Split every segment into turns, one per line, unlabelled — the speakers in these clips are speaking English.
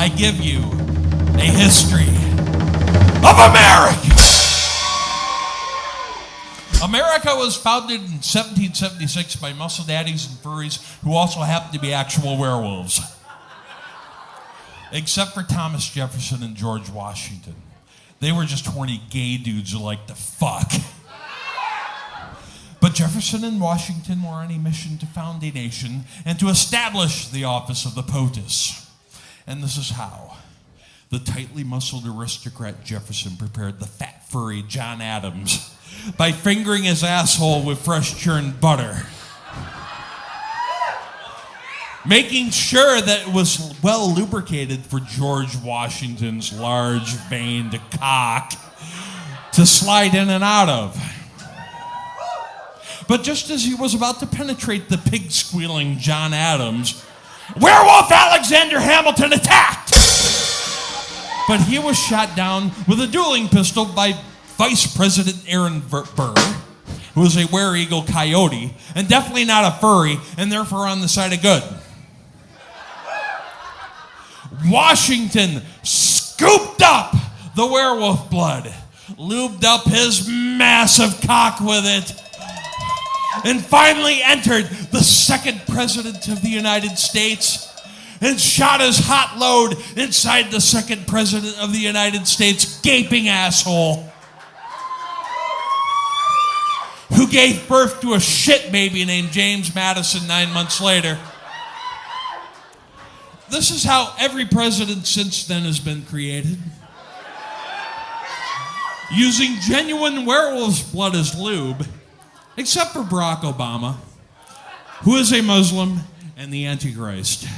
I give you a history of America. America was founded in 1776 by muscle daddies and furries who also happened to be actual werewolves. Except for Thomas Jefferson and George Washington. They were just horny gay dudes who liked to fuck. But Jefferson and Washington were on a mission to found a nation and to establish the office of the POTUS. And this is how. The tightly muscled aristocrat Jefferson prepared the fat, furry John Adams by fingering his asshole with fresh churned butter, making sure that it was well lubricated for George Washington's large-veined cock to slide in and out of. But just as he was about to penetrate the pig-squealing John Adams, werewolf Alexander Hamilton attacked! But he was shot down with a dueling pistol by Vice President Aaron Burr, who was a were-eagle coyote, and definitely not a furry, and therefore on the side of good. Washington scooped up the werewolf blood, lubed up his massive cock with it, and finally entered the second president of the United States and shot his hot load inside the second president of the United States' gaping asshole, who gave birth to a shit baby named James Madison 9 months later. This is how every president since then has been created. Using genuine werewolf's blood as lube, except for Barack Obama, who is a Muslim and the Antichrist.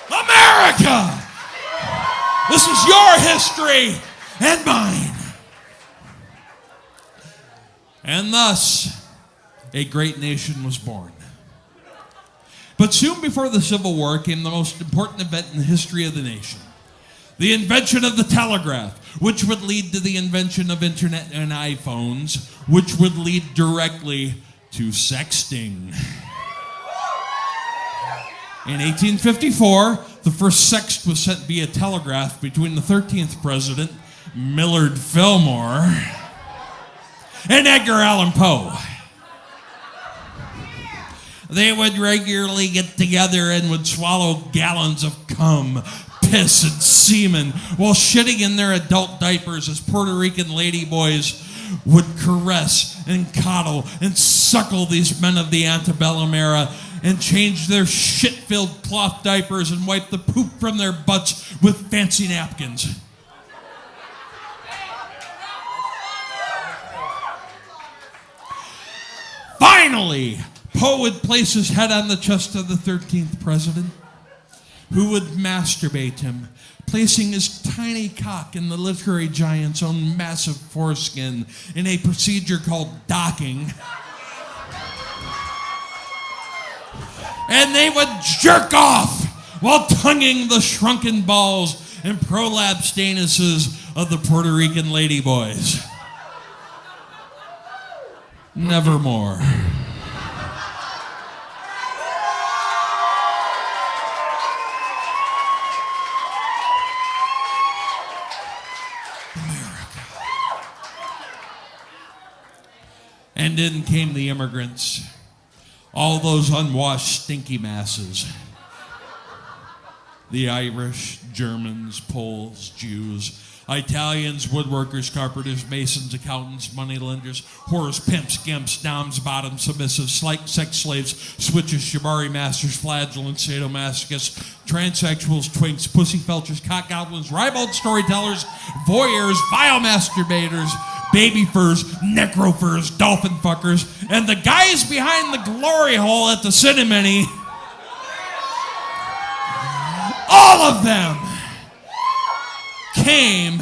America! This is your history and mine. And thus, a great nation was born. But soon before the Civil War came the most important event in the history of the nation. The invention of the telegraph, which would lead to the invention of internet and iPhones, which would lead directly to sexting. In 1854, the first sext was sent via telegraph between the 13th president, Millard Fillmore, and Edgar Allan Poe. They would regularly get together and would swallow gallons of cum, piss, and semen while shitting in their adult diapers as Puerto Rican ladyboys would caress and coddle and suckle these men of the antebellum era and change their shit-filled cloth diapers and wipe the poop from their butts with fancy napkins. Finally, Poe would place his head on the chest of the 13th president, who would masturbate him, placing his tiny cock in the literary giant's own massive foreskin in a procedure called docking. And they would jerk off while tonguing the shrunken balls and prolapsed anuses of the Puerto Rican ladyboys. Nevermore. And in came the immigrants, all those unwashed stinky masses. The Irish, Germans, Poles, Jews, Italians, woodworkers, carpenters, masons, accountants, moneylenders, whores, pimps, gimps, doms, bottoms, submissives, sex slaves, switches, shibari masters, flagellants, sadomasochists, transsexuals, twinks, pussy felchers, cock goblins, ribald storytellers, voyeurs, vile masturbators, baby furs, necro furs, dolphin fuckers, and the guys behind the glory hole at the Cinnamony. All of them came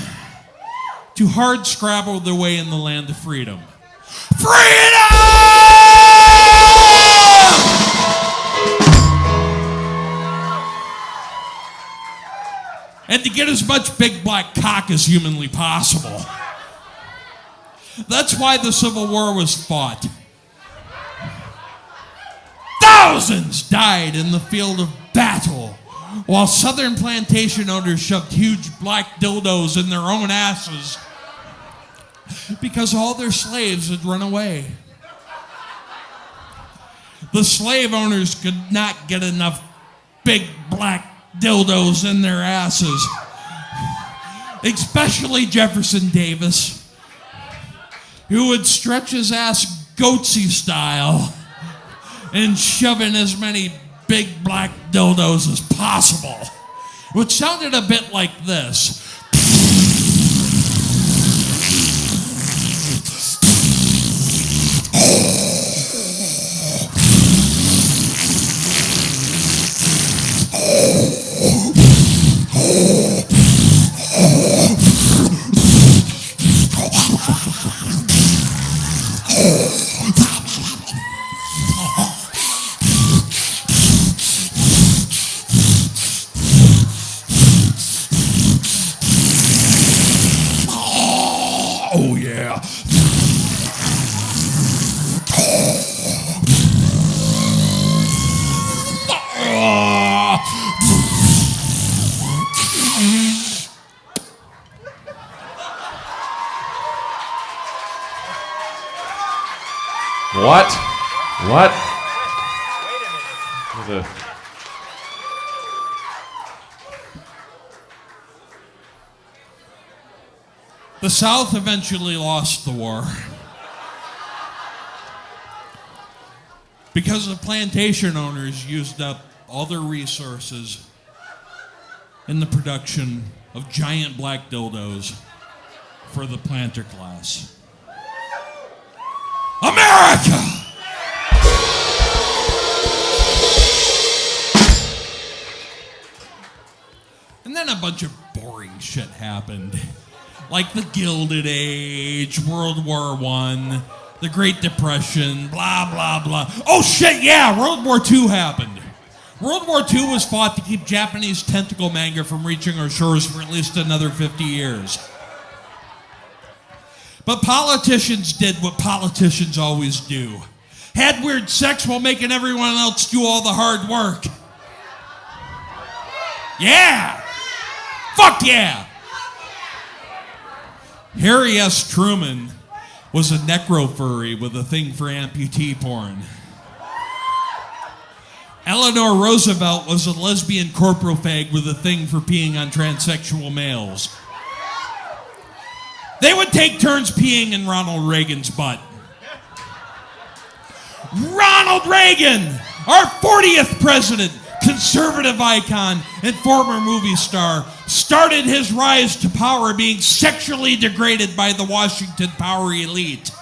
to hard scrabble their way in the land of freedom. Freedom! And to get as much big black cock as humanly possible. That's why the Civil War was fought. Thousands died in the field of battle, while southern plantation owners shoved huge black dildos in their own asses because all their slaves had run away. The slave owners could not get enough big black dildos in their asses, especially Jefferson Davis, who would stretch his ass goatsy style and shove in as many big black dildos as possible, which sounded a bit like this. Oh, yeah.
What? What?
The South eventually lost the war because the plantation owners used up all their resources in the production of giant black dildos for the planter class. America! And then a bunch of boring shit happened. Like the Gilded Age, World War I, the Great Depression, blah, blah, blah. Oh shit, yeah, World War II happened. World War II was fought to keep Japanese tentacle manga from reaching our shores for at least another 50 years. But politicians did what politicians always do. Had weird sex while making everyone else do all the hard work. Yeah! Fuck yeah! Harry S. Truman was a necro-furry with a thing for amputee porn. Eleanor Roosevelt was a lesbian corporofag with a thing for peeing on transsexual males. They would take turns peeing in Ronald Reagan's butt. Ronald Reagan, our 40th president, conservative icon and former movie star, started his rise to power being sexually degraded by the Washington power elite.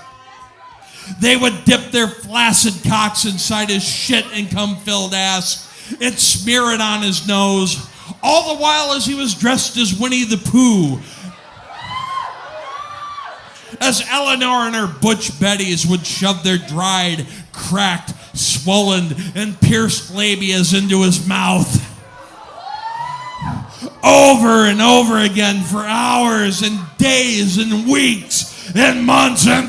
They would dip their flaccid cocks inside his shit and cum-filled ass and smear it on his nose, all the while as he was dressed as Winnie the Pooh. As Eleanor and her butch Bettys would shove their dried, cracked, swollen, and pierced labias into his mouth. Over and over again for hours and days and weeks and months and...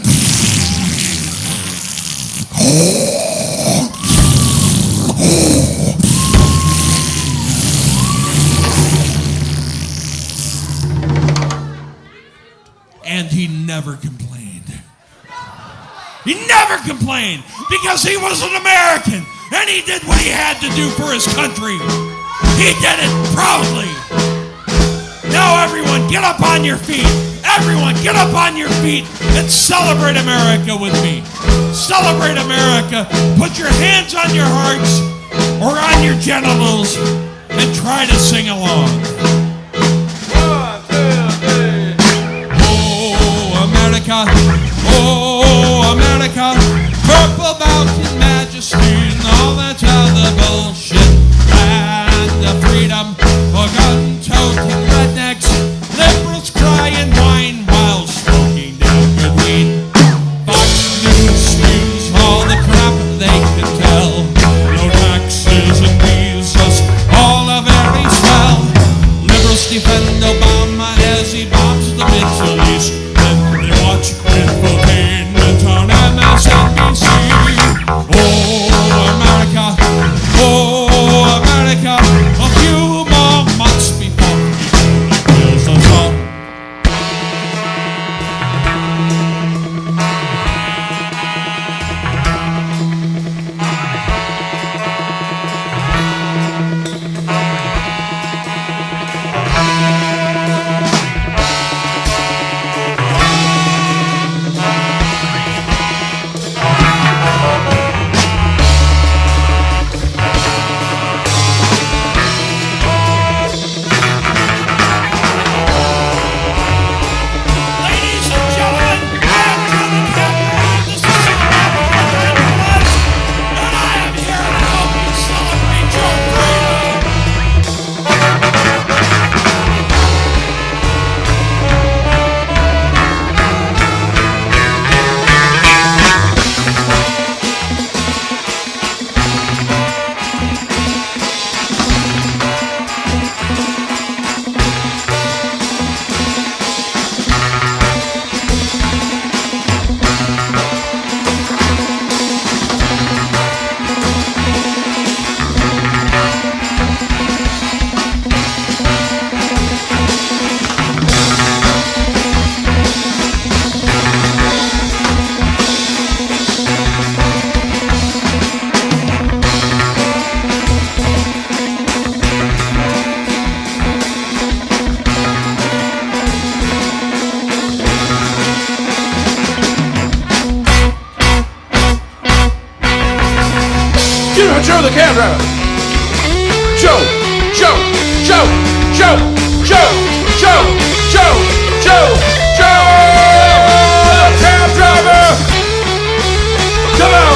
And he never complained. He never complained because he was an American and he did what he had to do for his country. He did it proudly. Now everyone get up on your feet. Everyone get up on your feet and celebrate America with me. Celebrate America. Put your hands on your hearts or on your genitals and try to sing along.
1, 2, 3.
Oh, America. Oh, America. Purple mountain majesty and all that other bullshit. Land of freedom for gun-toting rednecks. Liberals cry and whine while smoking down good weed. Fox News spews all the crap they can tell. No taxes and visas, all are very swell.
Cabdriver. Joe, Joe, Joe, Joe, Joe, Joe, Joe, Joe, Joe, Cabdriver. Come on.